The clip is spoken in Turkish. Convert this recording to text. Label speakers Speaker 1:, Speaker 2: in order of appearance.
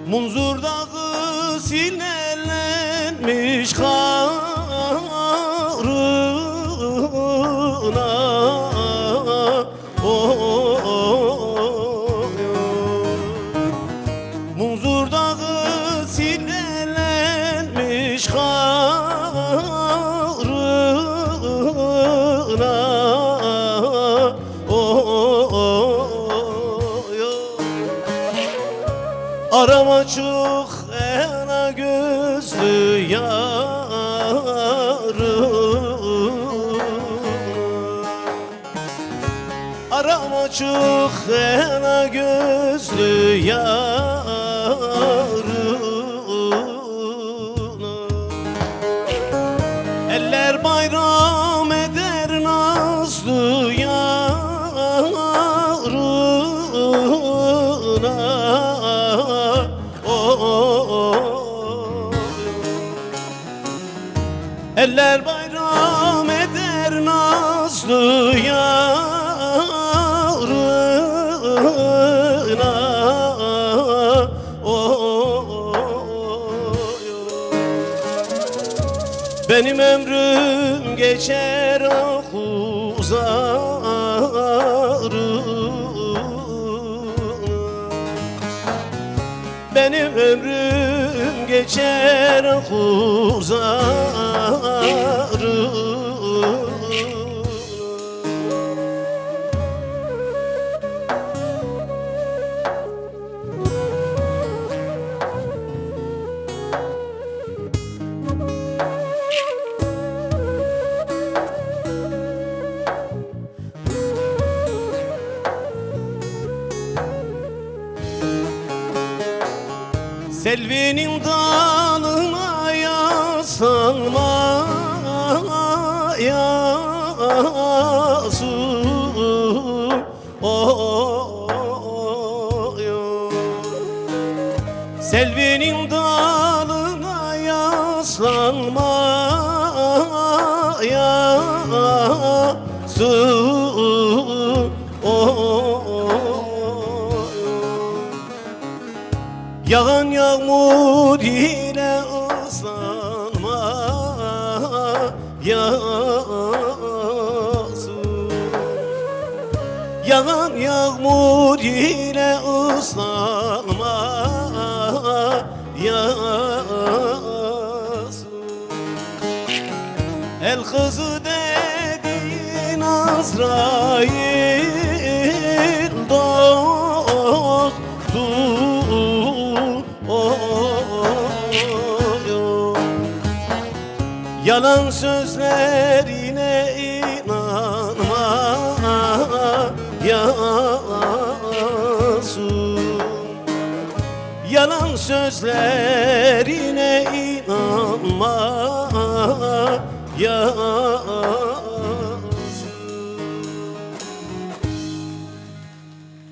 Speaker 1: Munzur dağı sinirlenmiş karına. Munzur dağı sinirlenmiş karına. Arama çok ena gözlü yarı. Arama çok ena gözlü yarı. Eller bayram eder nazlı yarına. Eller bayram eder nazlı yarına. Benim ömrüm geçer ah uzarı. Benim ömrüm geçer ah uzarı. Selvinin dalına yaslanma yasun. Selvinin dalına yaslanma yasun. Yağan yağmur ile ıslanma yasun. Yağan yağmur ile ıslanma yasun. El kızı dediğin Azrail dostu. Yalan sözlerine inanma yasun. Yalan sözlerine inanma yasun.